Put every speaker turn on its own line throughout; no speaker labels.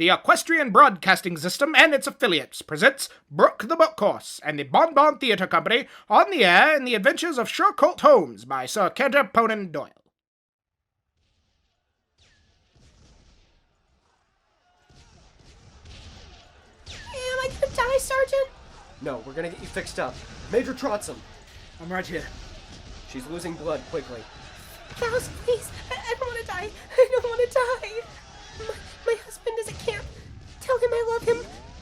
The Equestrian Broadcasting System and its affiliates presents Brook the Book Horse and the Bon Bon Theatre Company on the air in the adventures of Shercolt Holmes by Sir Canterlot Doyle.
Am I gonna die, Sergeant?
No, we're gonna get you fixed up. Major Trotson!
I'm right here.
She's losing blood quickly.
Gals, please. I don't want to die. I don't want to die. My husband is at camp. Tell him I love him.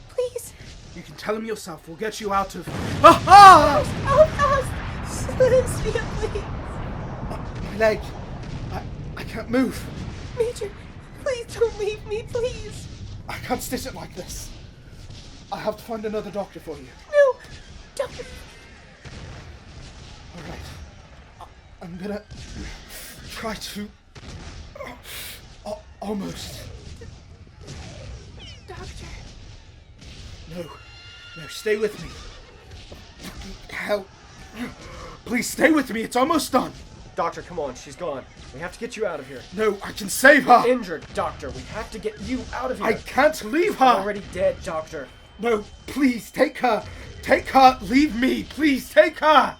Please.
You can tell him yourself. We'll get you out of... Ah!
Oh, Celestia, please.
My leg. I can't move.
Major, please don't leave me, please.
I can't stitch it like this. I have to find another doctor for you.
No, don't.
All right. I'm gonna try to... almost.
Doctor.
No, stay with me. Hell. Please stay with me, it's almost done.
Doctor, come on, she's gone. We have to get you out of here.
No, I can save her.
Injured, Doctor, we have to get you out of here.
I can't leave her.
Already dead, Doctor.
No, please, take her. Take her, leave me, please, take her.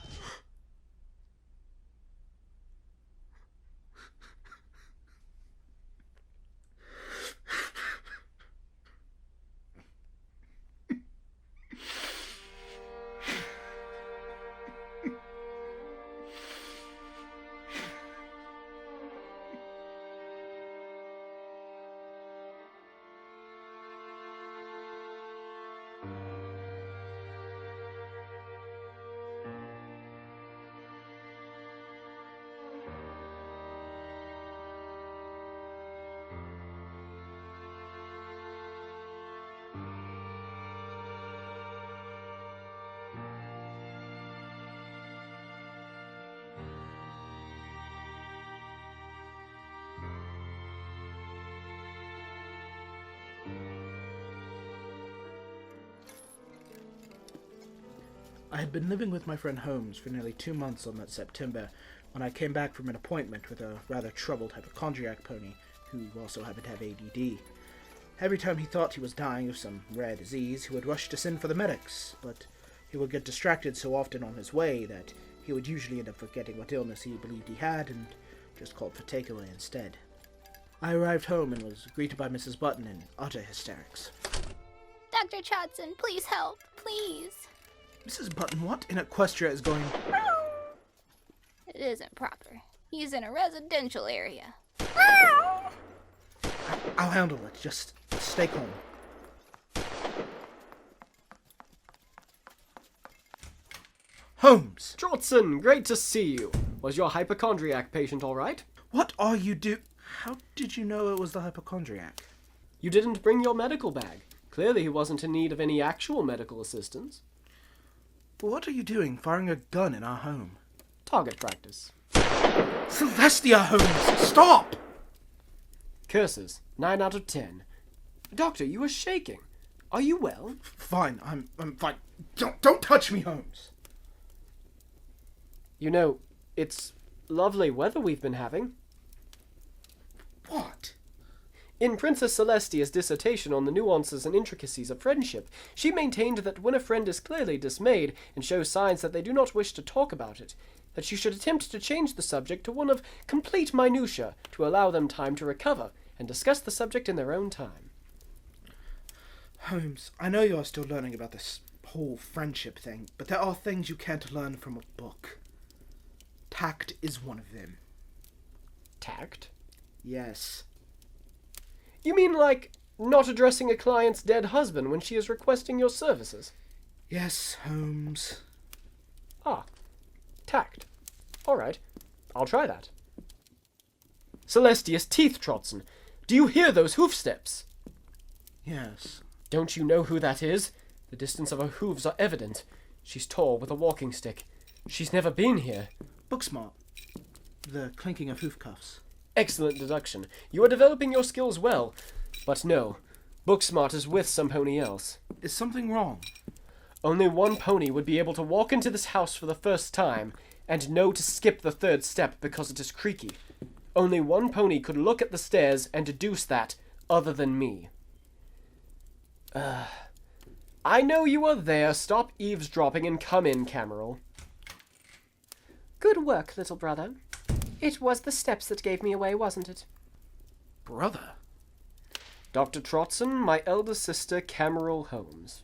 I had been living with my friend Holmes for nearly 2 months on that September when I came back from an appointment with a rather troubled hypochondriac pony who also happened to have ADD. Every time he thought he was dying of some rare disease, he would rush to send for the medics, but he would get distracted so often on his way that he would usually end up forgetting what illness he believed he had and just called for takeaway instead. I arrived home and was greeted by Mrs. Button in utter hysterics.
Dr. Trotson, please help, please.
Mrs. Button, what in Equestria is going...
It isn't proper. He's in a residential area.
I'll handle it. Just stay calm. Holmes!
Trotson, great to see you. Was your hypochondriac patient all right?
What are you How did you know it was the hypochondriac?
You didn't bring your medical bag. Clearly he wasn't in need of any actual medical assistance.
But what are you doing, firing a gun in our home?
Target practice.
Celestia, Holmes! Stop!
Curses. 9 out of 10. Doctor, you are shaking. Are you well?
Fine, I'm fine. Don't touch me, Holmes!
You know, it's lovely weather we've been having.
What?
In Princess Celestia's dissertation on the nuances and intricacies of friendship, she maintained that when a friend is clearly dismayed and shows signs that they do not wish to talk about it, that you should attempt to change the subject to one of complete minutiae to allow them time to recover and discuss the subject in their own time.
Holmes, I know you're still learning about this whole friendship thing, but there are things you can't learn from a book. Tact is one of them.
Tact?
Yes.
You mean like not addressing a client's dead husband when she is requesting your services?
Yes, Holmes.
Ah, tact. All right, I'll try that. Celestia's teeth, Trotson. Do you hear those hoof steps?
Yes.
Don't you know who that is? The distance of her hooves are evident. She's tall with a walking stick. She's never been here.
Booksmart. The clinking of hoof cuffs.
Excellent deduction. You are developing your skills well. But no, Booksmart is with some pony else.
Is something wrong?
Only one pony would be able to walk into this house for the first time, and know to skip the third step because it is creaky. Only one pony could look at the stairs and deduce that, other than me. I know you are there. Stop eavesdropping and come in, Cameral.
Good work, little brother. It was the steps that gave me away, wasn't it?
Brother?
Dr. Trotson, my elder sister, Canterlot Holmes.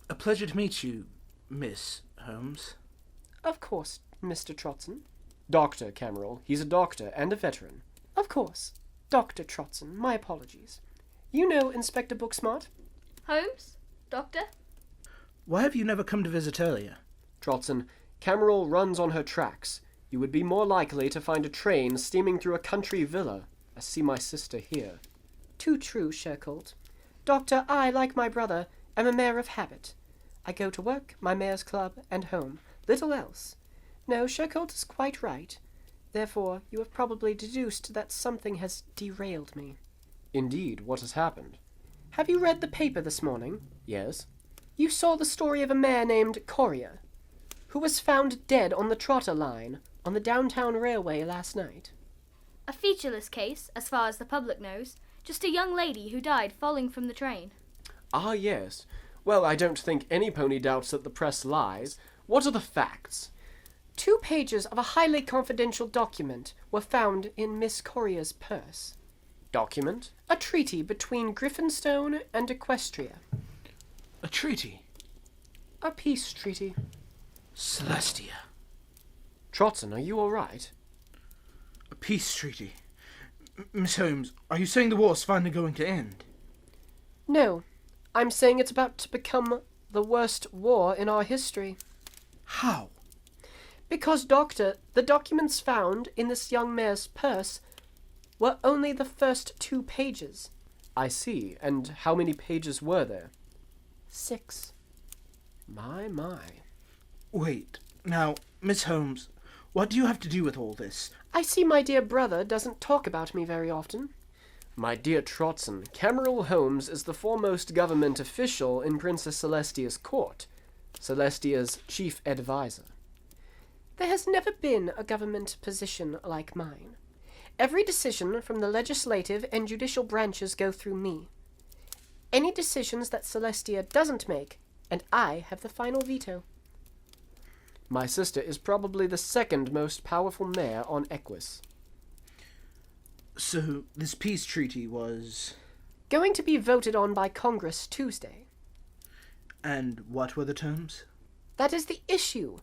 A pleasure to meet you, Miss Holmes.
Of course, Mr. Trotson.
Dr. Cameral. He's a doctor and a veteran.
Of course. Dr. Trotson. My apologies. You know Inspector Booksmart?
Holmes? Doctor?
Why have you never come to visit earlier?
Trotson, Cameral runs on her tracks. You would be more likely to find a train steaming through a country villa. I see my sister here.
Too true, Shercolt. Doctor, I, like my brother, am a mare of habit. I go to work, my mare's club, and home. Little else. No, Shercolt is quite right. Therefore, you have probably deduced that something has derailed me.
Indeed, what has happened?
Have you read the paper this morning?
Yes.
You saw the story of a mare named Coria, who was found dead on the Trotter line on the downtown railway last night.
A featureless case, as far as the public knows. Just a young lady who died falling from the train.
Ah, yes. Well, I don't think any pony doubts that the press lies. What are the facts?
2 pages of a highly confidential document were found in Miss Coria's purse.
Document?
A treaty between Griffonstone and Equestria.
A treaty?
A peace treaty.
Celestia.
Trotson, are you all right?
A peace treaty. Miss Holmes, are you saying the war's finally going to end?
No, I'm saying it's about to become the worst war in our history.
How?
Because, Doctor, the documents found in this young mare's purse were only the first 2 pages.
I see. And how many pages were there?
6.
My.
Wait. Now, Miss Holmes, what do you have to do with all this?
I see my dear brother doesn't talk about me very often.
My dear Trotson, Canterlot Holmes is the foremost government official in Princess Celestia's court, Celestia's chief advisor.
There has never been a government position like mine. Every decision from the legislative and judicial branches go through me. Any decisions that Celestia doesn't make, and I have the final veto.
My sister is probably the second most powerful mayor on Equus.
So, this peace treaty was...
Going to be voted on by Congress Tuesday.
And what were the terms?
That is the issue.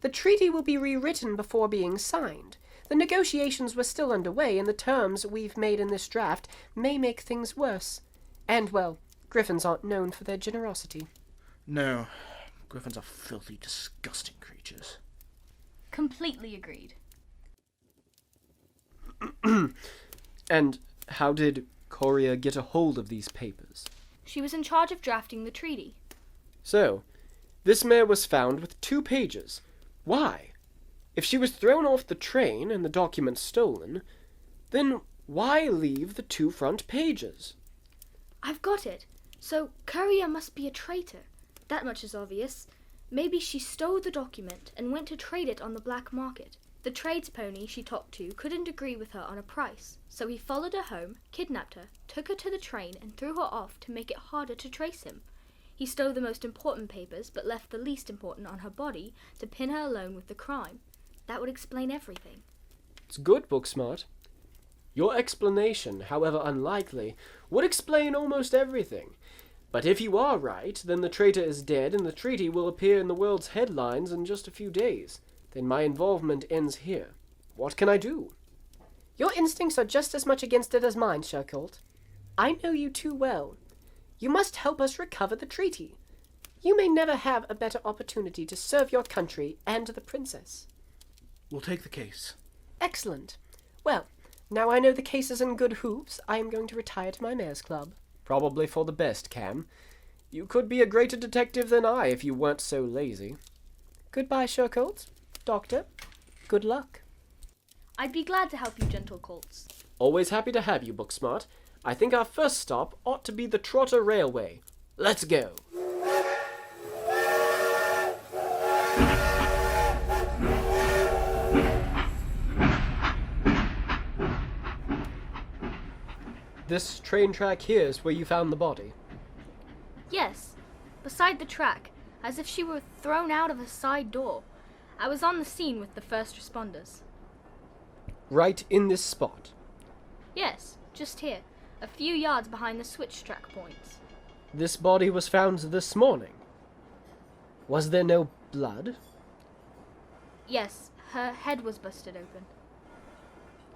The treaty will be rewritten before being signed. The negotiations were still underway, and the terms we've made in this draft may make things worse. And, well, Griffins aren't known for their generosity.
No. Griffins are filthy, disgusting creatures.
Completely agreed.
And how did Coria get a hold of these papers?
She was in charge of drafting the treaty.
So, this mare was found with 2 pages. Why? If she was thrown off the train and the documents stolen, then why leave the 2 front pages?
I've got it. So, Courier must be a traitor. That much is obvious. Maybe she stole the document and went to trade it on the black market. The trades pony she talked to couldn't agree with her on a price, so he followed her home, kidnapped her, took her to the train, and threw her off to make it harder to trace him. He stole the most important papers, but left the least important on her body to pin her alone with the crime. That would explain everything.
It's good, Booksmart. Your explanation, however unlikely, would explain almost everything. But if you are right, then the traitor is dead and the treaty will appear in the world's headlines in just a few days. Then my involvement ends here. What can I do?
Your instincts are just as much against it as mine, Shercolt. I know you too well. You must help us recover the treaty. You may never have a better opportunity to serve your country and the princess.
We'll take the case.
Excellent. Well, now I know the case is in good hooves, I am going to retire to my mayor's club.
Probably for the best, Cam. You could be a greater detective than I if you weren't so lazy.
Goodbye, Shercolt. Doctor, good luck.
I'd be glad to help you, gentle colts.
Always happy to have you, Booksmart. I think our first stop ought to be the Trotter Railway. Let's go. This train track here is where you found the body.
Yes, beside the track, as if she were thrown out of a side door. I was on the scene with the first responders.
Right in this spot.
Yes, just here, a few yards behind the switch track points.
This body was found this morning. Was there no blood?
Yes, her head was busted open.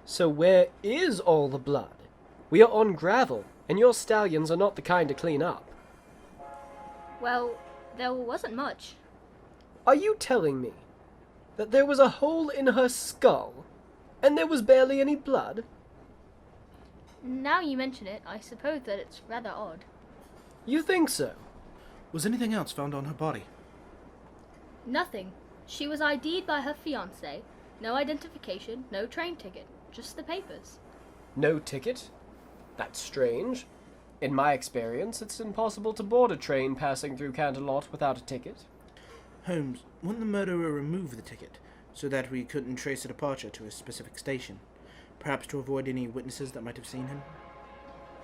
So where is all the blood? We are on gravel, and your stallions are not the kind to clean up.
Well, there wasn't much.
Are you telling me that there was a hole in her skull, and there was barely any blood?
Now you mention it, I suppose that it's rather odd.
You think so?
Was anything else found on her body?
Nothing. She was ID'd by her fiancé. No identification, no train ticket, just the papers.
No ticket? That's strange. In my experience, it's impossible to board a train passing through Canterlot without a ticket.
Holmes, wouldn't the murderer remove the ticket so that we couldn't trace a departure to a specific station? Perhaps to avoid any witnesses that might have seen him?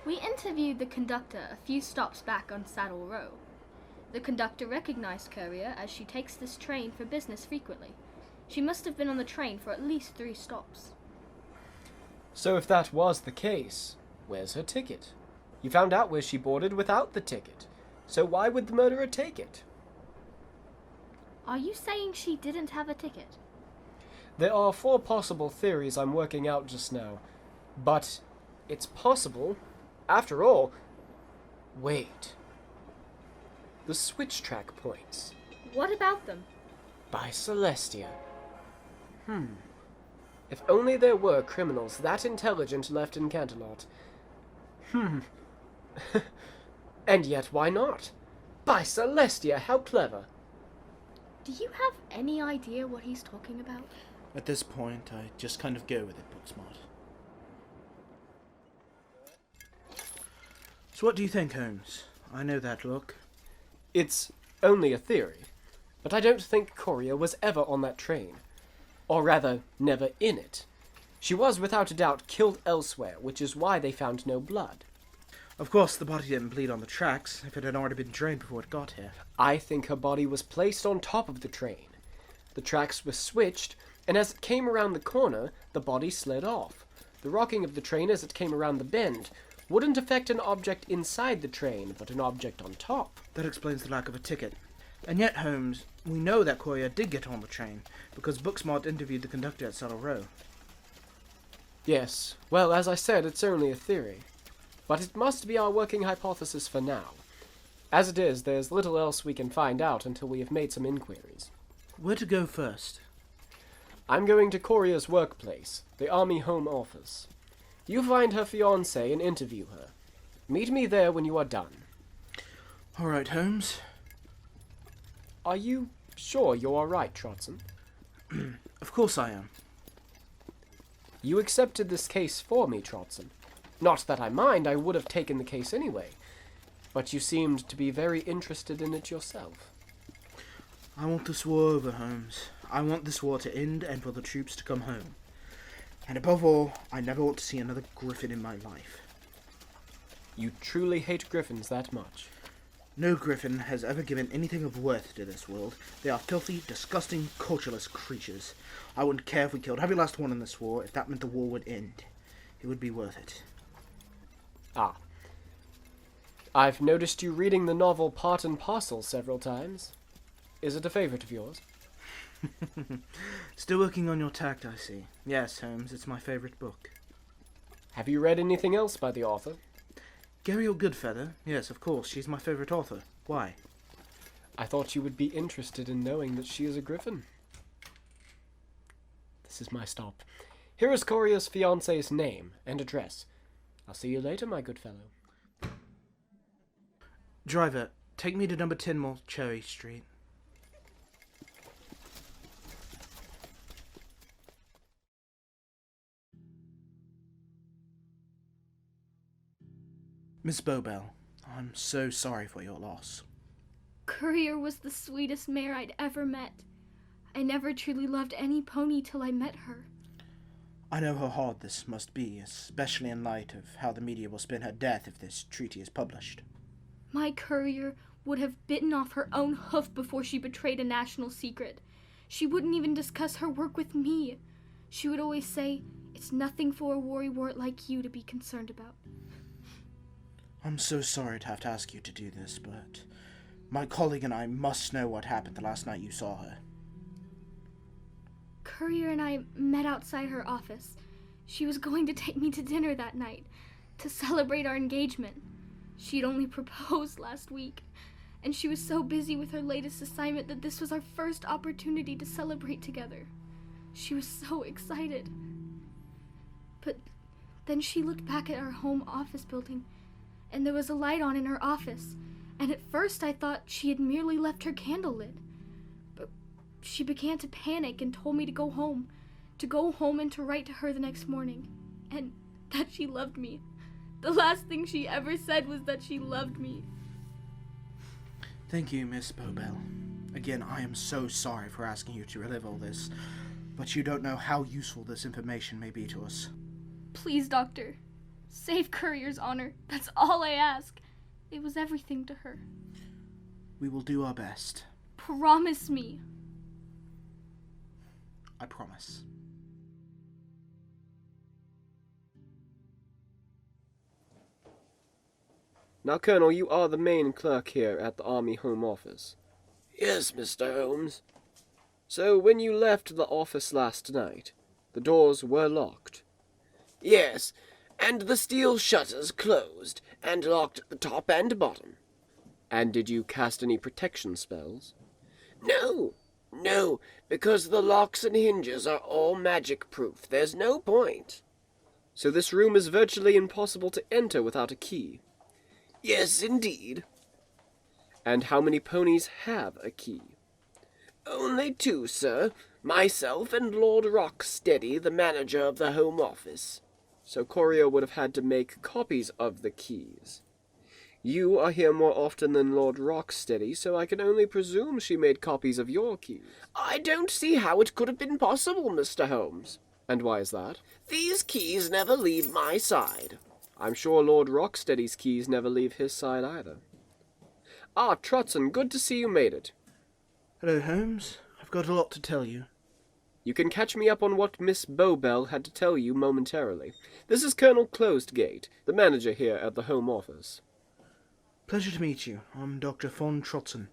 We interviewed the conductor a few stops back on Saddle Row. The conductor recognized Courier as she takes this train for business frequently. She must have been on the train for at least 3 stops.
So if that was the case, where's her ticket? You found out where she boarded without the ticket. So why would the murderer take it?
Are you saying she didn't have a ticket?
There are 4 possible theories I'm working out just now. But it's possible. After all, wait. The switch track points.
What about them?
By Celestia. If only there were criminals that intelligent left in Canterlot. And yet, why not? By Celestia, how clever.
Do you have any idea what he's talking about?
At this point, I just kind of go with it, Booksmart. So what do you think, Holmes? I know that look.
It's only a theory, but I don't think Courier was ever on that train. Or rather, never in it. She was without a doubt killed elsewhere, which is why they found no blood.
Of course, the body didn't bleed on the tracks, if it had already been drained before it got here.
I think her body was placed on top of the train. The tracks were switched, and as it came around the corner, the body slid off. The rocking of the train as it came around the bend wouldn't affect an object inside the train, but an object on top.
That explains the lack of a ticket. And yet, Holmes, we know that Courier did get on the train, because Booksmart interviewed the conductor at Saddle Row.
Yes, well, as I said, it's only a theory. But it must be our working hypothesis for now. As it is, there's little else we can find out until we have made some inquiries.
Where to go first?
I'm going to Courier's workplace, the Army Home Office. You find her fiancé and interview her. Meet me there when you are done.
All right, Holmes.
Are you sure you're all right, Trotson?
Of course I am.
You accepted this case for me, Trotson. Not that I mind, I would have taken the case anyway. But you seemed to be very interested in it yourself.
I want this war over, Holmes. I want this war to end and for the troops to come home. And above all, I never want to see another Griffin in my life.
You truly hate Griffins that much?
No Griffin has ever given anything of worth to this world. They are filthy, disgusting, cultureless creatures. I wouldn't care if we killed every last one in this war, if that meant the war would end. It would be worth it.
Ah. I've noticed you reading the novel Part and Parcel several times. Is it a favorite of yours?
Still working on your tact, I see. Yes, Holmes, it's my favorite book.
Have you read anything else by the author?
Gabrielle Goodfeather? Yes, of course, she's my favorite author. Why?
I thought you would be interested in knowing that she is a Griffin. This is my stop. Here is Courier's fiancé's name and address. I'll see you later, my good fellow.
Driver, take me to number 10 Cherry Street. Miss Bobel, I'm so sorry for your loss.
Courier was the sweetest mare I'd ever met. I never truly loved any pony till I met her.
I know how hard this must be, especially in light of how the media will spin her death if this treaty is published.
My courier would have bitten off her own hoof before she betrayed a national secret. She wouldn't even discuss her work with me. She would always say, "It's nothing for a worrywart like you to be concerned about."
I'm so sorry to have to ask you to do this, but my colleague and I must know what happened the last night you saw her.
Courier and I met outside her office. She was going to take me to dinner that night, to celebrate our engagement. She'd only proposed last week, and she was so busy with her latest assignment that this was our first opportunity to celebrate together. She was so excited. But then she looked back at our home office building, and there was a light on in her office, and at first I thought she had merely left her candle lit. But she began to panic and told me to go home and to write to her the next morning, and that she loved me. The last thing she ever said was that she loved me.
Thank you, Miss Bobel. Again, I am so sorry for asking you to relive all this, but you don't know how useful this information may be to us.
Please, Doctor, save Courier's honor. That's all I ask. It was everything to her.
We will do our best.
Promise me.
I promise.
Now, Colonel, you are the main clerk here at the Army Home Office.
Yes, Mr. Holmes.
So, when you left the office last night, the doors were locked?
Yes, and the steel shutters closed and locked at the top and bottom.
And did you cast any protection spells?
No, because the locks and hinges are all magic-proof. There's no point.
So this room is virtually impossible to enter without a key?
Yes, indeed.
And how many ponies have a key?
Only 2, sir. Myself and Lord Rocksteady, the manager of the Home Office.
So Courier would have had to make copies of the keys. You are here more often than Lord Rocksteady, so I can only presume she made copies of your keys.
I don't see how it could have been possible, Mr. Holmes.
And why is that?
These keys never leave my side.
I'm sure Lord Rocksteady's keys never leave his side either. Ah, Trotson, good to see you made it.
Hello, Holmes. I've got a lot to tell you.
You can catch me up on what Miss Bobel had to tell you momentarily. This is Colonel Closedgate, the manager here at the Home Office.
Pleasure to meet you. I'm Dr. Trotson.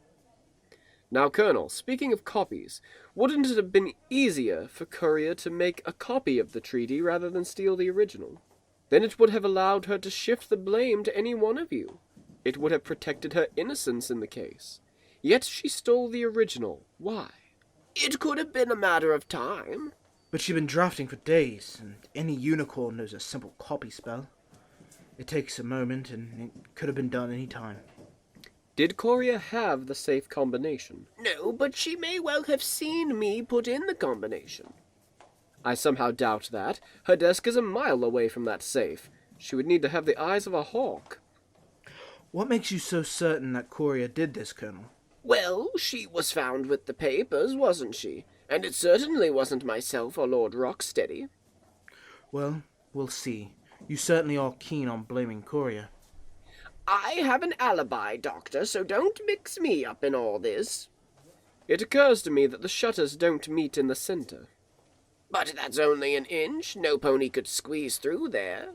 Now, Colonel, speaking of copies, wouldn't it have been easier for Courier to make a copy of the treaty rather than steal the original? Then it would have allowed her to shift the blame to any one of you. It would have protected her innocence in the case. Yet she stole the original. Why?
It could have been a matter of time.
But she'd been drafting for days, and any unicorn knows a simple copy spell. It takes a moment, and it could have been done any time.
Did Courier have the safe combination?
No, but she may well have seen me put in the combination.
I somehow doubt that. Her desk is a mile away from that safe. She would need to have the eyes of a hawk.
What makes you so certain that Courier did this, Colonel?
Well, she was found with the papers, wasn't she? And it certainly wasn't myself or Lord Rocksteady.
Well, we'll see. You certainly are keen on blaming Courier.
I have an alibi, Doctor, so don't mix me up in all this.
It occurs to me that the shutters don't meet in the center.
But that's only an inch. No pony could squeeze through there.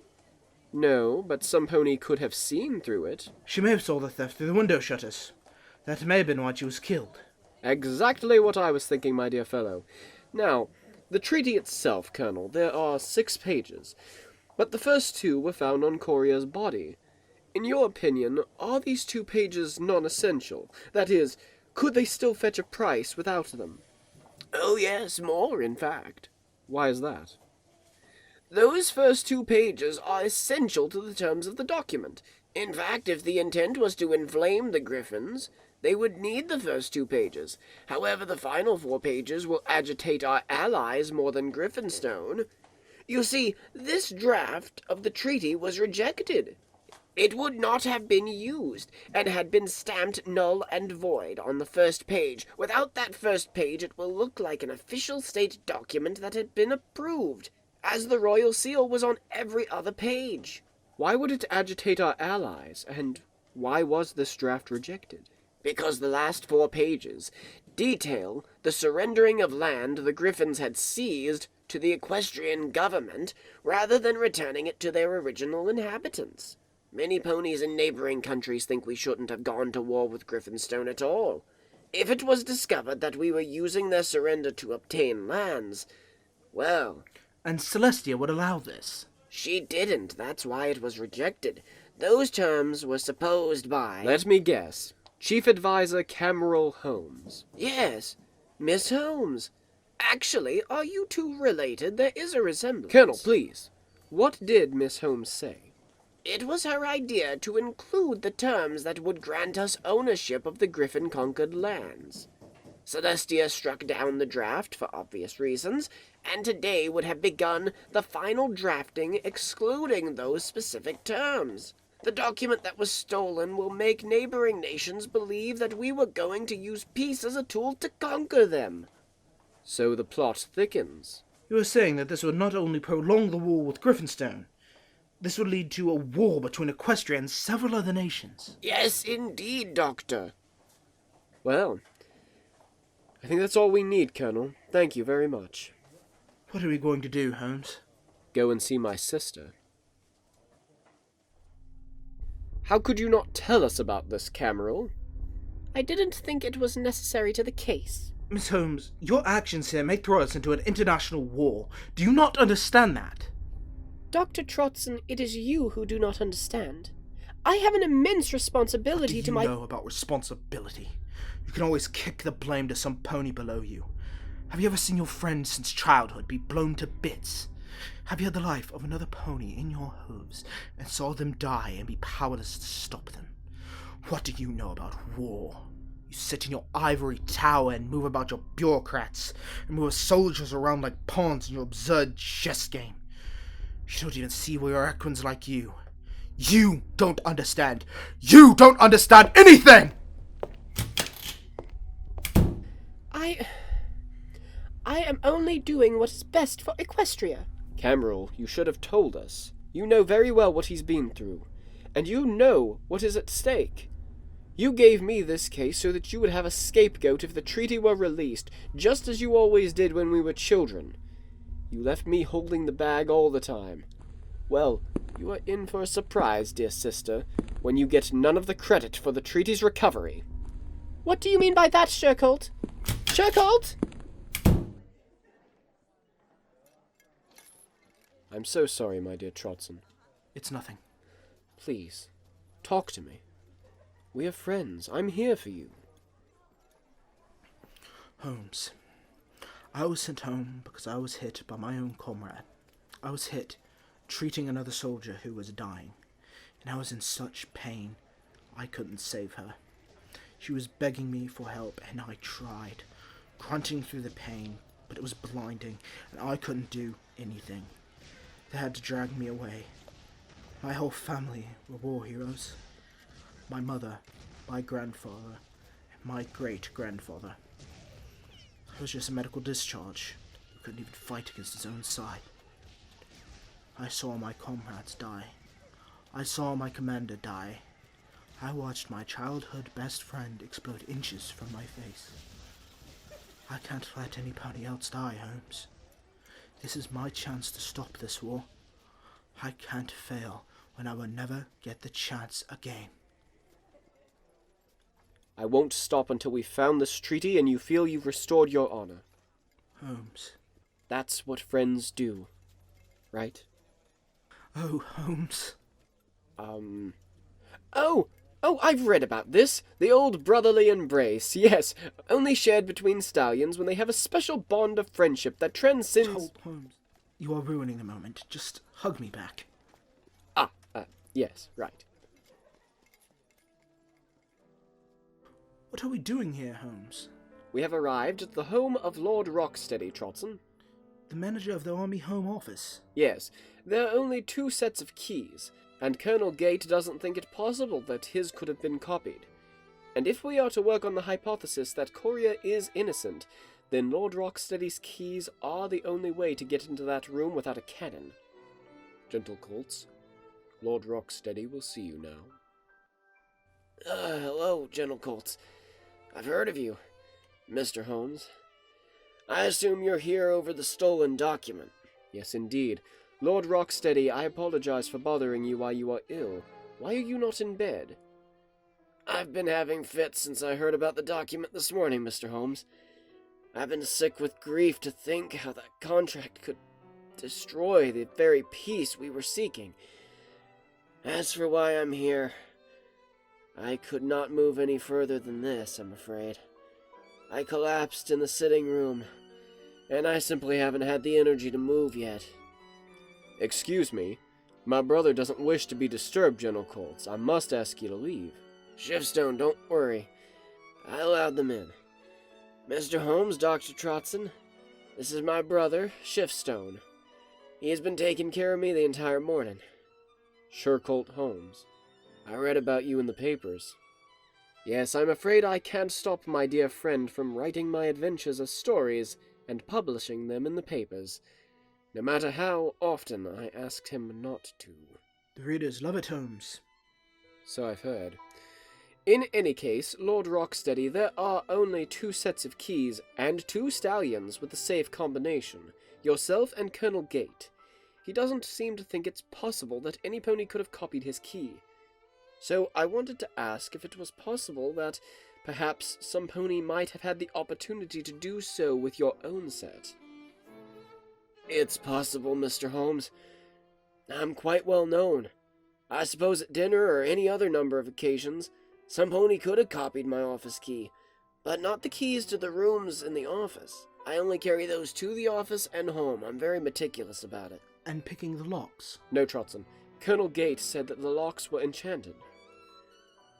No, but some pony could have seen through it.
She may have saw the theft through the window shutters. That may have been why she was killed.
Exactly what I was thinking, my dear fellow. Now, the treaty itself, Colonel, there are 6 pages, but the first 2 were found on Courier's body. In your opinion, are these 2 pages non-essential? That is, could they still fetch a price without them?
Oh yes, more, in fact.
Why is that?
Those first 2 pages are essential to the terms of the document. In fact, if the intent was to inflame the Griffins, they would need the first 2 pages. However, the final 4 pages will agitate our allies more than Griffonstone. You see, this draft of the treaty was rejected. It would not have been used, and had been stamped null and void on the first page. Without that first page, it will look like an official state document that had been approved, as the royal seal was on every other page.
Why would it agitate our allies, and Why was this draft rejected?
Because the last 4 pages detail the surrendering of land the Griffins had seized to the equestrian government rather than returning it to their original inhabitants. Many ponies in neighboring countries think we shouldn't have gone to war with Griffonstone at all. If it was discovered that we were using their surrender to obtain lands, well...
And Celestia would allow this.
She didn't. That's why it was rejected. Those terms were supposed by...
Let me guess. Chief Advisor Canterlot Holmes.
Yes, Miss Holmes. Actually, are you two related? There is a resemblance.
Colonel, please. What did Miss Holmes say?
It was her idea to include the terms that would grant us ownership of the Griffin-conquered lands. Celestia struck down the draft for obvious reasons, and today would have begun the final drafting excluding those specific terms. The document that was stolen will make neighboring nations believe that we were going to use peace as a tool to conquer them.
So the plot thickens.
You were saying that this would not only prolong the war with Griffonstone, this would lead to a war between Equestria and several other nations.
Yes, indeed, Doctor.
Well, I think that's all we need, Colonel. Thank you very much.
What are we going to do, Holmes?
Go and see my sister. How could you not tell us about this, Cameron?
I didn't think it was necessary to the case.
Miss Holmes, your actions here may throw us into an international war. Do you not understand that?
Doctor Trotson, it is you who do not understand. I have an immense responsibility to my...
What do you know about responsibility? You can always kick the blame to some pony below you. Have you ever seen your friends since childhood be blown to bits? Have you had the life of another pony in your hooves and saw them die and be powerless to stop them? What do you know about war? You sit in your ivory tower and move about your bureaucrats and move soldiers around like pawns in your absurd chess game. You don't even see where your equines like you. You don't understand. You don't understand anything!
I am only doing what is best for Equestria.
Cameron, you should have told us. You know very well what he's been through, and you know what is at stake. You gave me this case so that you would have a scapegoat if the treaty were released, just as you always did when we were children. You left me holding the bag all the time. Well, you are in for a surprise, dear sister, when you get none of the credit for the treaty's recovery.
What do you mean by that, Shercolt? Shercolt?
I'm so sorry, my dear Trotson.
It's nothing.
Please, talk to me. We are friends. I'm here for you.
Holmes, I was sent home because I was hit by my own comrade. I was hit treating another soldier who was dying, and I was in such pain I couldn't save her. She was begging me for help, and I tried, grunting through the pain, but it was blinding, and I couldn't do anything. They had to drag me away. My whole family were war heroes. My mother, my grandfather, and my great-grandfather. It was just a medical discharge. He couldn't even fight against his own side. I saw my comrades die. I saw my commander die. I watched my childhood best friend explode inches from my face. I can't let any pony else die, Holmes. This is my chance to stop this war. I can't fail when I will never get the chance again.
I won't stop until we've found this treaty and you feel you've restored your honor.
Holmes.
That's what friends do, right?
Oh, Holmes.
Oh, I've read about this. The old brotherly embrace, yes, only shared between stallions when they have a special bond of friendship that transcends...
Hold, Holmes. You are ruining the moment. Just hug me back.
Yes, right.
What are we doing here, Holmes?
We have arrived at the home of Lord Rocksteady, Trotson.
The manager of the Army Home Office.
Yes, there are only 2 sets of keys, and Colonel Gate doesn't think it possible that his could have been copied. And if we are to work on the hypothesis that Courier is innocent, then Lord Rocksteady's keys are the only way to get into that room without a cannon. Gentle colts, Lord Rocksteady will see you now.
Hello, General Colts. I've heard of you, Mr. Holmes. I assume you're here over the stolen document.
Yes, indeed. Lord Rocksteady, I apologize for bothering you while you are ill. Why are you not in bed?
I've been having fits since I heard about the document this morning, Mr. Holmes. I've been sick with grief to think how that contract could destroy the very peace we were seeking. As for why I'm here, I could not move any further than this, I'm afraid. I collapsed in the sitting room, and I simply haven't had the energy to move yet.
Excuse me. My brother doesn't wish to be disturbed, General Colts. I must ask you to leave.
Shiftstone, don't worry. I allowed them in. Mr. Holmes, Doctor Trotson, this is my brother, Shiftstone. He has been taking care of me the entire morning.
Shercolt Holmes. I read about you in the papers. Yes, I'm afraid I can't stop my dear friend from writing my adventures as stories and publishing them in the papers, no matter how often I asked him not to.
The readers love it, Holmes.
So I've heard. In any case, Lord Rocksteady, there are only 2 sets of keys and 2 stallions with the safe combination, yourself and Colonel Gate. He doesn't seem to think it's possible that any pony could have copied his key. So I wanted to ask if it was possible that perhaps some pony might have had the opportunity to do so with your own set.
It's possible, Mr. Holmes. I'm quite well known. I suppose at dinner or any other number of occasions, some pony could have copied my office key, but not the keys to the rooms in the office. I only carry those to the office and home. I'm very meticulous about it.
And picking the locks.
No, Trotson. Colonel Gate said that the locks were enchanted.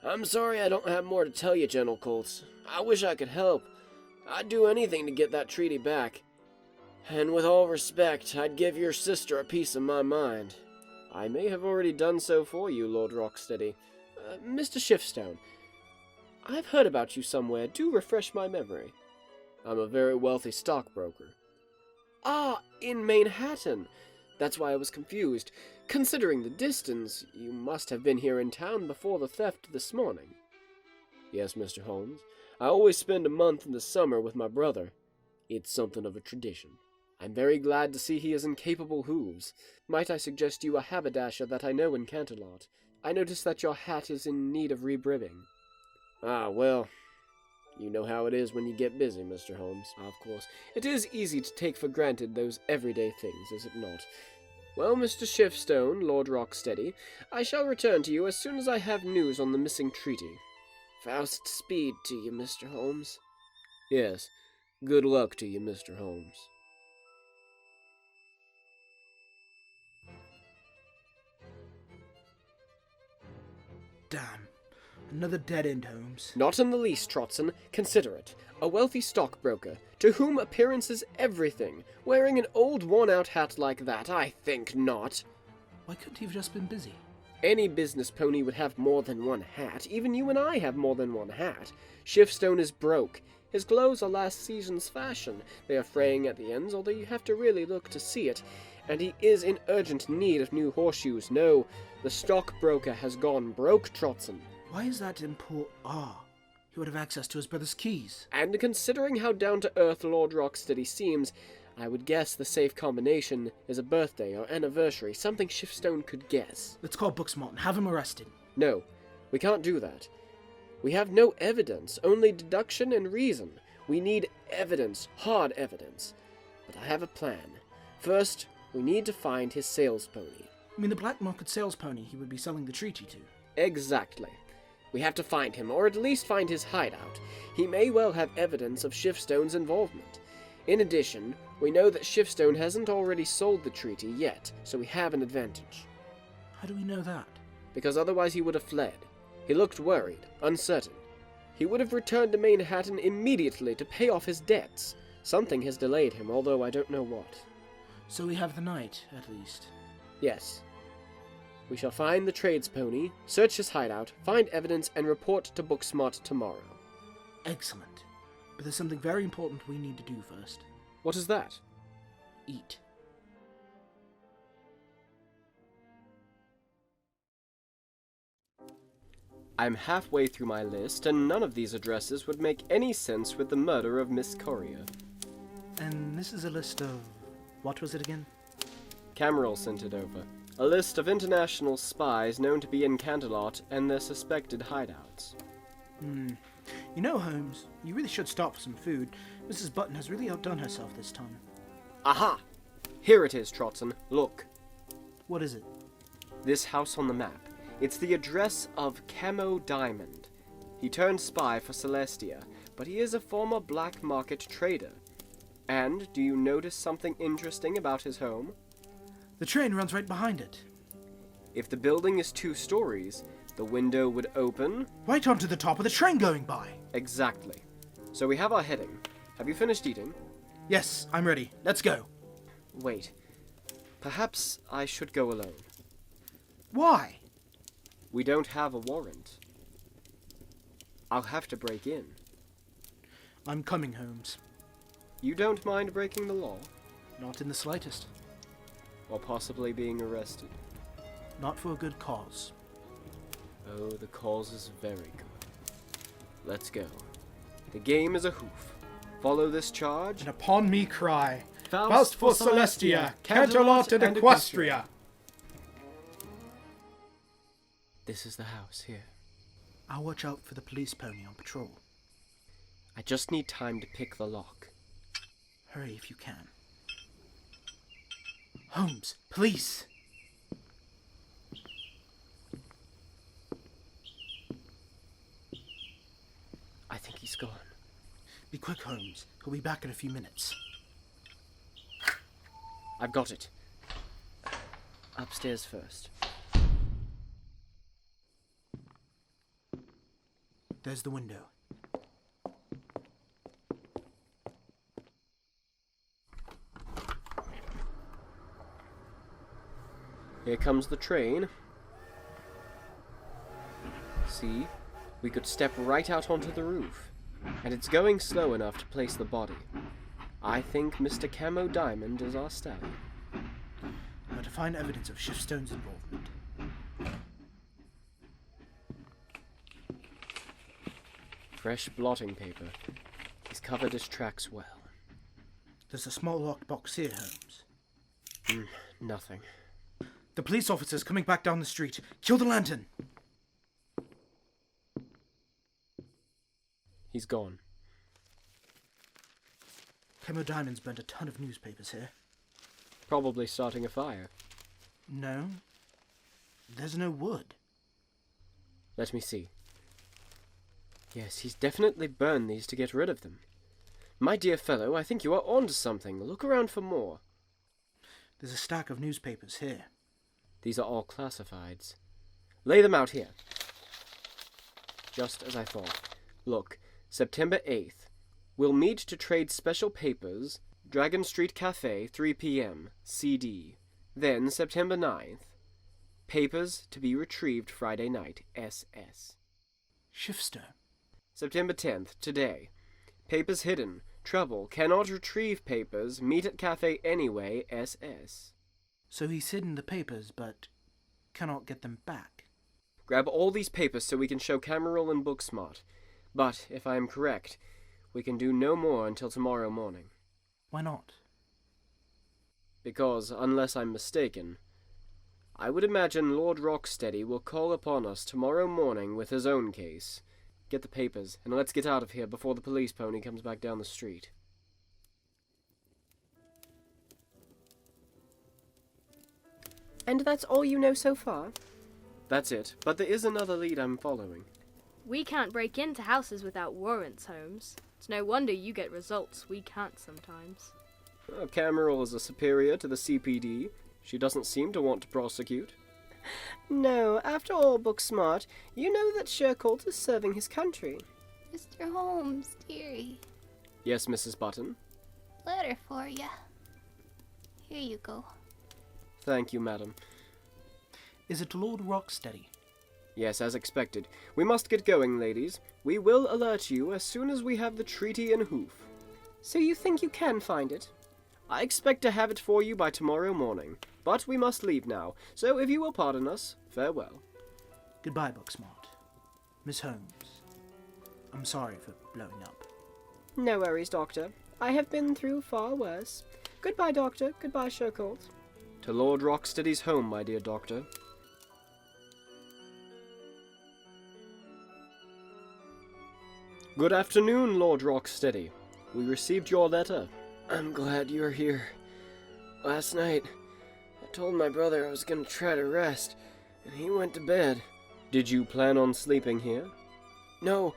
I'm sorry I don't have more to tell you, General Colts. I wish I could help. I'd do anything to get that treaty back. And with all respect, I'd give your sister a piece of my mind.
I may have already done so for you, Lord Rocksteady. Mr. Shiftstone, I've heard about you somewhere. Do refresh my memory. I'm a very wealthy stockbroker. Ah, in Manhattan. That's why I was confused. Considering the distance, you must have been here in town before the theft this morning. Yes, Mr. Holmes. I always spend a month in the summer with my brother. It's something of a tradition. I'm very glad to see he has incapable hooves. Might I suggest you a haberdasher that I know in Canterlot? I notice that your hat is in need of rebribbing. Ah, well, you know how it is when you get busy, Mr. Holmes. Of course, it is easy to take for granted those everyday things, is it not? Well, Mr. Shiftstone, Lord Rocksteady, I shall return to you as soon as I have news on the missing treaty.
Faust speed to you, Mr. Holmes.
Yes, good luck to you, Mr. Holmes.
Damn. Another dead end, Holmes.
Not in the least, Trotson. Consider it. A wealthy stockbroker, to whom appearance is everything. Wearing an old worn-out hat like that, I think not.
Why couldn't he have just been busy?
Any business pony would have more than one hat. Even you and I have more than one hat. Shiftstone is broke. His clothes are last season's fashion. They are fraying at the ends, although you have to really look to see it. And he is in urgent need of new horseshoes. No, the stockbroker has gone broke, Trotson.
Why is that important? He would have access to his brother's keys.
And considering how down-to-earth Lord Rocksteady seems, I would guess the safe combination is a birthday or anniversary, something Shiftstone could guess.
Let's call Booksmart and have him arrested.
No, we can't do that. We have no evidence, only deduction and reason. We need evidence, hard evidence. But I have a plan. First, we need to find his sales pony.
You mean the black market sales pony he would be selling the treaty to?
Exactly. We have to find him, or at least find his hideout. He may well have evidence of Shiftstone's involvement. In addition, we know that Shiftstone hasn't already sold the treaty yet, so we have an advantage.
How do we know that?
Because otherwise he would have fled. He looked worried, uncertain. He would have returned to Manhattan immediately to pay off his debts. Something has delayed him, although I don't know what.
So we have the night, at least.
Yes. We shall find the trades pony, search his hideout, find evidence, and report to Booksmart tomorrow.
Excellent. But there's something very important we need to do first.
What is that?
Eat.
I'm halfway through my list, and none of these addresses would make any sense with the murder of Miss Courier.
And this is a list of... what was it again?
Cameron sent it over. A list of international spies known to be in Canterlot and their suspected hideouts.
You know, Holmes, you really should stop for some food. Mrs. Button has really outdone herself this time.
Aha! Here it is, Trotson. Look.
What is it?
This house on the map. It's the address of Camo Diamond. He turned spy for Celestia, but he is a former black market trader. And do you notice something interesting about his home?
The train runs right behind it.
If the building is 2 stories, the window would open...
Right onto the top of the train going by.
Exactly. So we have our heading. Have you finished eating?
Yes, I'm ready. Let's go.
Wait. Perhaps I should go alone.
Why?
We don't have a warrant. I'll have to break in.
I'm coming, Holmes.
You don't mind breaking the law?
Not in the slightest.
Or possibly being arrested?
Not for a good cause.
Oh, the cause is very good. Let's go. The game is a hoof. Follow this charge.
And upon me cry, Faust for Celestia, Canterlot and Equestria.
This is the house here.
I'll watch out for the police pony on patrol.
I just need time to pick the lock.
Hurry if you can. Holmes, police!
I think he's gone.
Be quick, Holmes. He'll be back in a few minutes.
I've got it. Upstairs first.
There's the window.
Here comes the train. See? We could step right out onto the roof. And it's going slow enough to place the body. I think Mr. Camo Diamond is our stallion.
But to find evidence of Shiftstone's involvement.
Fresh blotting paper. He's covered his tracks well.
There's a small locked box here, Holmes.
Nothing.
The police officer's coming back down the street. Kill the lantern!
He's gone.
Camo Diamond's burnt a ton of newspapers here.
Probably starting a fire.
No. There's no wood.
Let me see. Yes, he's definitely burned these to get rid of them. My dear fellow, I think you are onto something. Look around for more.
There's a stack of newspapers here.
These are all classifieds. Lay them out here. Just as I thought. Look, September 8th. We'll meet to trade special papers. Dragon Street Cafe, 3 p.m. CD. Then, September 9th. Papers to be retrieved Friday night. SS.
Shiftstone.
September 10th, today. Papers hidden. Trouble. Cannot retrieve papers. Meet at cafe anyway. SS.
So he's hidden the papers, but cannot get them back.
Grab all these papers so we can show Cameron and Booksmart. But, if I am correct, we can do no more until tomorrow morning.
Why not?
Because, unless I'm mistaken, I would imagine Lord Rocksteady will call upon us tomorrow morning with his own case. Get the papers, and let's get out of here before the police pony comes back down the street.
And that's all you know so far?
That's it, but there is another lead I'm following.
We can't break into houses without warrants, Holmes. It's no wonder you get results we can't sometimes.
Cameron is a superior to the CPD. She doesn't seem to want to prosecute.
No, after all, Booksmart, you know that Shercolt is serving his country.
Mr. Holmes, dearie.
Yes, Mrs. Button.
Letter for ya. Here you go.
Thank you, madam.
Is it Lord Rocksteady?
Yes, as expected. We must get going, ladies. We will alert you as soon as we have the treaty in hoof.
So you think you can find it?
I expect to have it for you by tomorrow morning. But we must leave now, so if you will pardon us, farewell.
Goodbye, Booksmart. Miss Holmes, I'm sorry for blowing up.
No worries, Doctor. I have been through far worse. Goodbye, Doctor. Goodbye, Shercolt.
To Lord Rocksteady's home, my dear Doctor. Good afternoon, Lord Rocksteady. We received your letter.
I'm glad you're here. Last night, I told my brother I was going to try to rest, and he went to bed.
Did you plan on sleeping here?
No,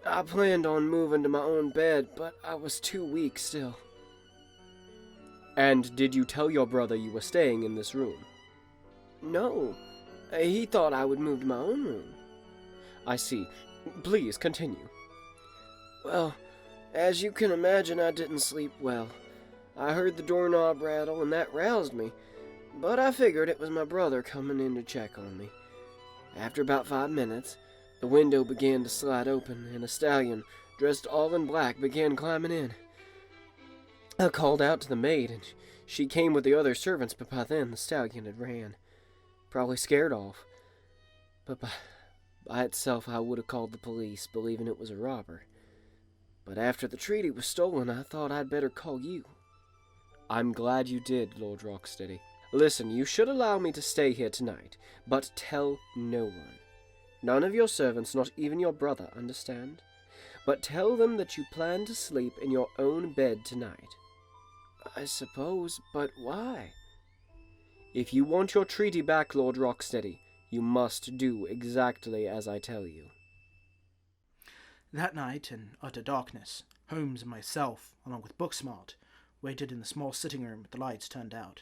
I planned on moving to my own bed, but I was too weak still.
And did you tell your brother you were staying in this room?
No, he thought I would move to my own room.
I see. Please, continue.
Well, as you can imagine, I didn't sleep well. I heard the doorknob rattle, and that roused me, but I figured it was my brother coming in to check on me. After about 5 minutes, the window began to slide open, and a stallion, dressed all in black, began climbing in.
I called out to the maid, and she came with the other servants, but by then the stallion had ran. Probably scared off. But by itself, I would have called the police, believing it was a robber. But after the treaty was stolen, I thought I'd better call you. I'm glad you did, Lord Rocksteady. Listen, you should allow me to stay here tonight, but tell no one. None of your servants, not even your brother, understand? But tell them that you plan to sleep in your own bed tonight.
I suppose, but why?
If you want your treaty back, Lord Rocksteady, you must do exactly as I tell you.
That night, in utter darkness, Holmes and myself, along with Booksmart, waited in the small sitting room with the lights turned out.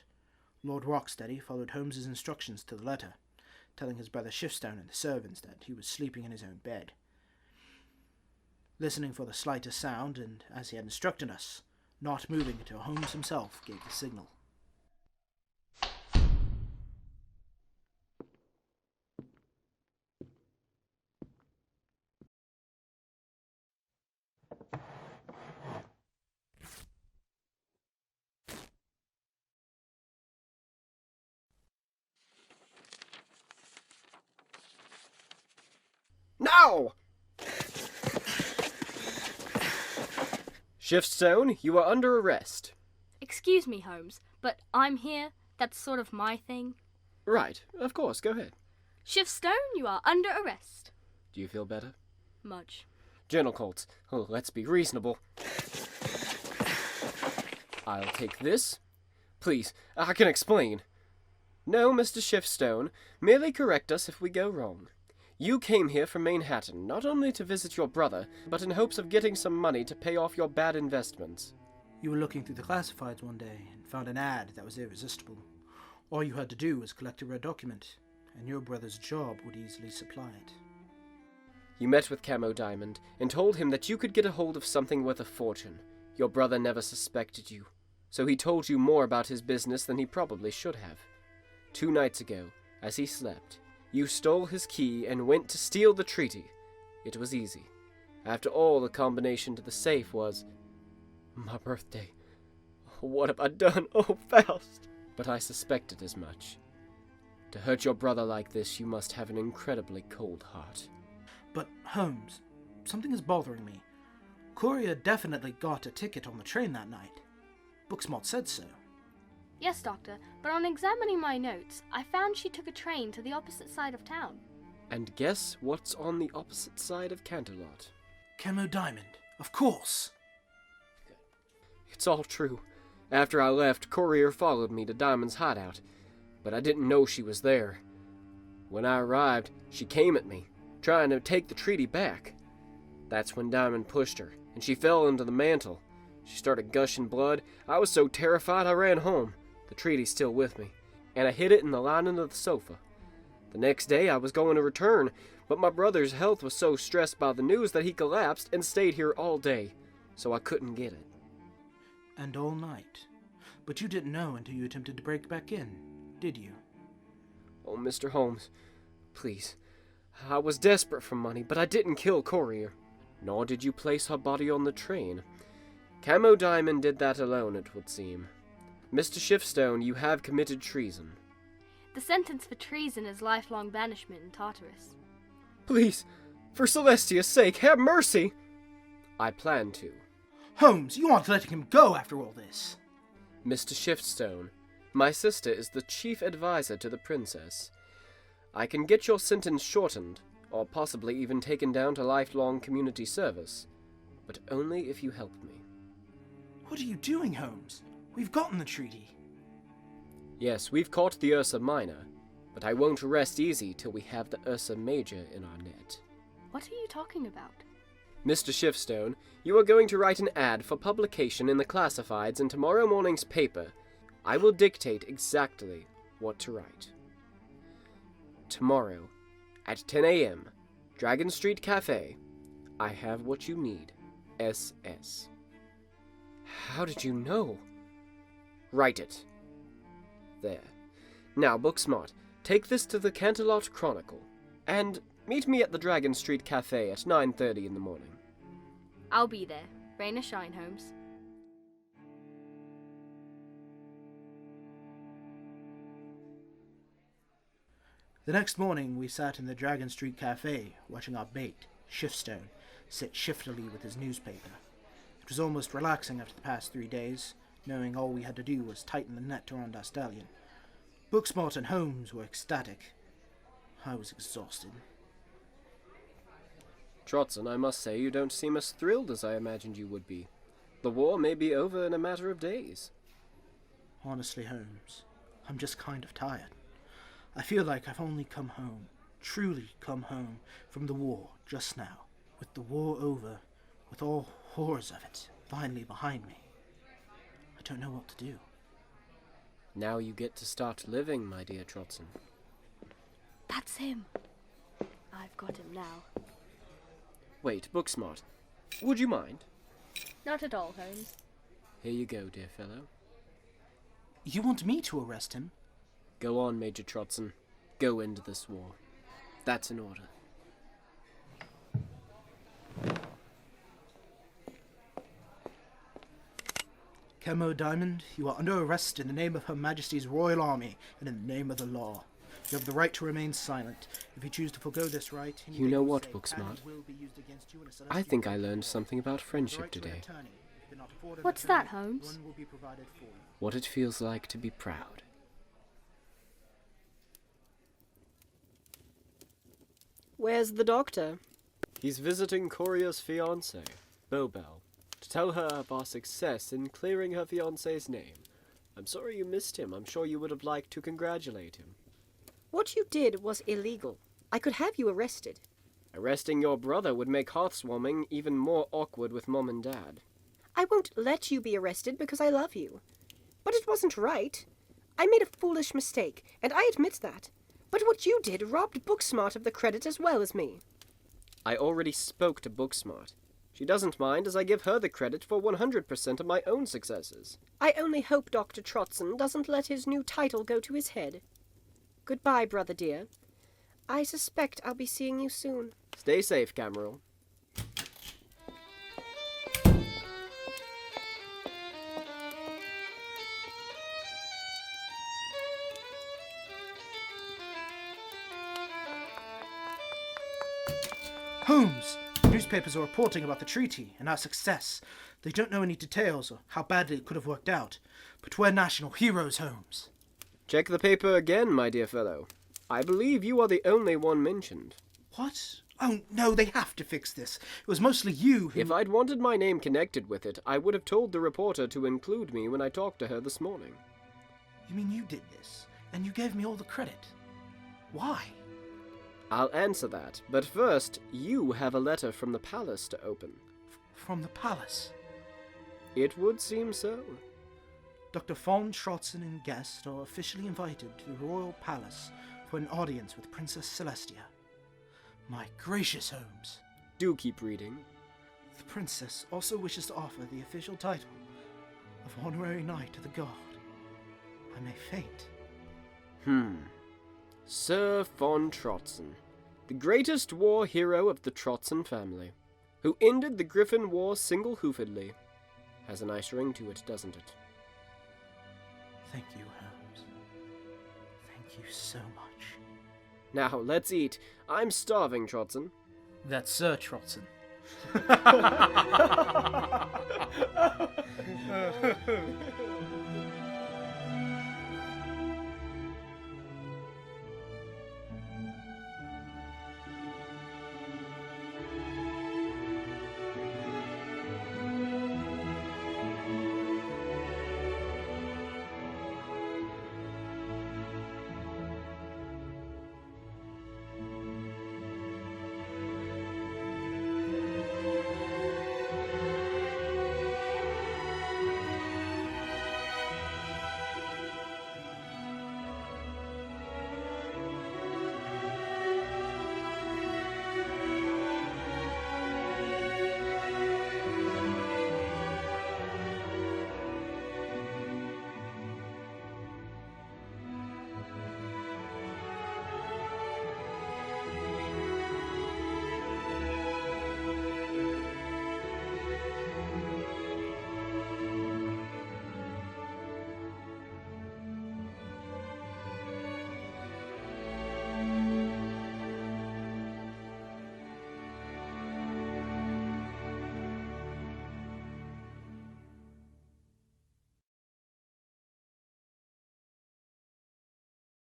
Lord Rocksteady followed Holmes's instructions to the letter, telling his brother Shiftstone and the servants that he was sleeping in his own bed. Listening for the slightest sound, and as he had instructed us, not moving until Holmes himself gave the signal.
Now!
Shiftstone, you are under arrest.
Excuse me, Holmes, but I'm here. That's sort of my thing.
Right, of course, go ahead.
Shiftstone, you are under arrest.
Do you feel better?
Much.
Gentle Colts, let's be reasonable. I'll take this. Please, I can explain. No, Mr. Shiftstone, merely correct us if we go wrong. You came here from Manhattan, not only to visit your brother, but in hopes of getting some money to pay off your bad investments.
You were looking through the classifieds one day and found an ad that was irresistible. All you had to do was collect a rare document, and your brother's job would easily supply it.
You met with Camo Diamond and told him that you could get a hold of something worth a fortune. Your brother never suspected you, so he told you more about his business than he probably should have. 2 nights ago, as he slept, you stole his key and went to steal the treaty. It was easy. After all, the combination to the safe was my birthday. What have I done? Oh, Faust! But I suspected as much. To hurt your brother like this, you must have an incredibly cold heart.
But, Holmes, something is bothering me. Courier definitely got a ticket on the train that night. Booksmart said so.
Yes, Doctor, but on examining my notes, I found she took a train to the opposite side of town.
And guess what's on the opposite side of Canterlot?
Camo Diamond, of course.
It's all true. After I left, Courier followed me to Diamond's hideout, but I didn't know she was there. When I arrived, she came at me, trying to take the treaty back. That's when Diamond pushed her, and she fell into the mantle. She started gushing blood. I was so terrified I ran home. The treaty's still with me, and I hid it in the lining of the sofa. The next day I was going to return, but my brother's health was so stressed by the news that he collapsed and stayed here all day, so I couldn't get it.
And all night. But you didn't know until you attempted to break back in, did you?
Oh, Mr. Holmes, please. I was desperate for money, but I didn't kill Courier. Nor did you place her body on the train. Camo Diamond did that alone, it would seem. Mr. Shiftstone, you have committed treason.
The sentence for treason is lifelong banishment in Tartarus.
Please, For Celestia's sake, have mercy! I plan to.
Holmes, you aren't letting him go after all this.
Mr. Shiftstone, my sister is the chief advisor to the princess. I can get your sentence shortened, or possibly even taken down to lifelong community service, but only if you help me.
What are you doing, Holmes? We've gotten the treaty.
Yes, we've caught the Ursa Minor, but I won't rest easy till we have the Ursa Major in our net.
What are you talking about?
Mr. Shiftstone, you are going to write an ad for publication in the classifieds in tomorrow morning's paper. I will dictate exactly what to write. Tomorrow, at 10 a.m., Dragon Street Cafe. I have what you need. SS. How did you know? Write it. There. Now, Booksmart, take this to the Canterlot Chronicle, and meet me at the Dragon Street Cafe at 9:30 in the morning.
I'll be there. Rain or shine, Holmes.
The next morning, we sat in the Dragon Street Cafe, watching our bait, Shiftstone, sit shiftily with his newspaper. It was almost relaxing after the past 3 days, knowing all we had to do was tighten the net around our stallion. Booksmart and Holmes were ecstatic. I was exhausted.
Trotson, I must say you don't seem as thrilled as I imagined you would be. The war may be over in a matter of days.
Honestly, Holmes, I'm just kind of tired. I feel like I've only come home, truly come home, from the war just now. With the war over, with all horrors of it finally behind me. I don't know what to do.
Now you get to start living, my dear Trotson.
That's him. I've got him now.
Wait, Booksmart, would you mind?
Not at all, Holmes.
Here you go, dear fellow.
You want me to arrest him?
Go on, Major Trotson. Go into this war. That's an order.
Camo Diamond, you are under arrest in the name of Her Majesty's Royal Army and in the name of the law. You have the right to remain silent. If you choose to forgo this right...
You know what, Booksmart? I think I learned something about friendship today.
What's that, Holmes?
What it feels like to be proud.
Where's the doctor?
He's visiting Coria's fiancée, Bobel, to tell her of our success in clearing her fiancé's name. I'm sorry you missed him. I'm sure you would have liked to congratulate him.
What you did was illegal. I could have you arrested.
Arresting your brother would make hearth-warming even more awkward with Mom and Dad.
I won't let you be arrested because I love you. But it wasn't right. I made a foolish mistake, and I admit that. But what you did robbed Booksmart of the credit as well as me.
I already spoke to Booksmart. She doesn't mind, as I give her the credit for 100% of my own successes.
I only hope Doctor Trotson doesn't let his new title go to his head. Goodbye, brother dear. I suspect I'll be seeing you soon.
Stay safe, Cameron.
Holmes! Newspapers are reporting about the treaty and our success. They don't know any details or how badly it could have worked out. But we're national heroes, Holmes.
Check the paper again, my dear fellow. I believe you are the only one mentioned.
What? Oh, no, they have to fix this. It was mostly you who...
If I'd wanted my name connected with it, I would have told the reporter to include me when I talked to her this morning.
You mean you did this, and you gave me all the credit? Why?
I'll answer that, but first, you have a letter from the palace to open.
From the palace?
It would seem so.
Dr. Von Trotson and guest are officially invited to the royal palace for an audience with Princess Celestia. My gracious, Holmes.
Do keep reading.
The princess also wishes to offer the official title of Honorary Knight of the Guard. I may faint.
Sir Von Trotson, the greatest war hero of the Trotson family, who ended the Griffin War single-hoofedly. Has a nice ring to it, doesn't it?
Thank you, Holmes. Thank you so much.
Now, let's eat. I'm starving, Trotson.
That's Sir Trotson.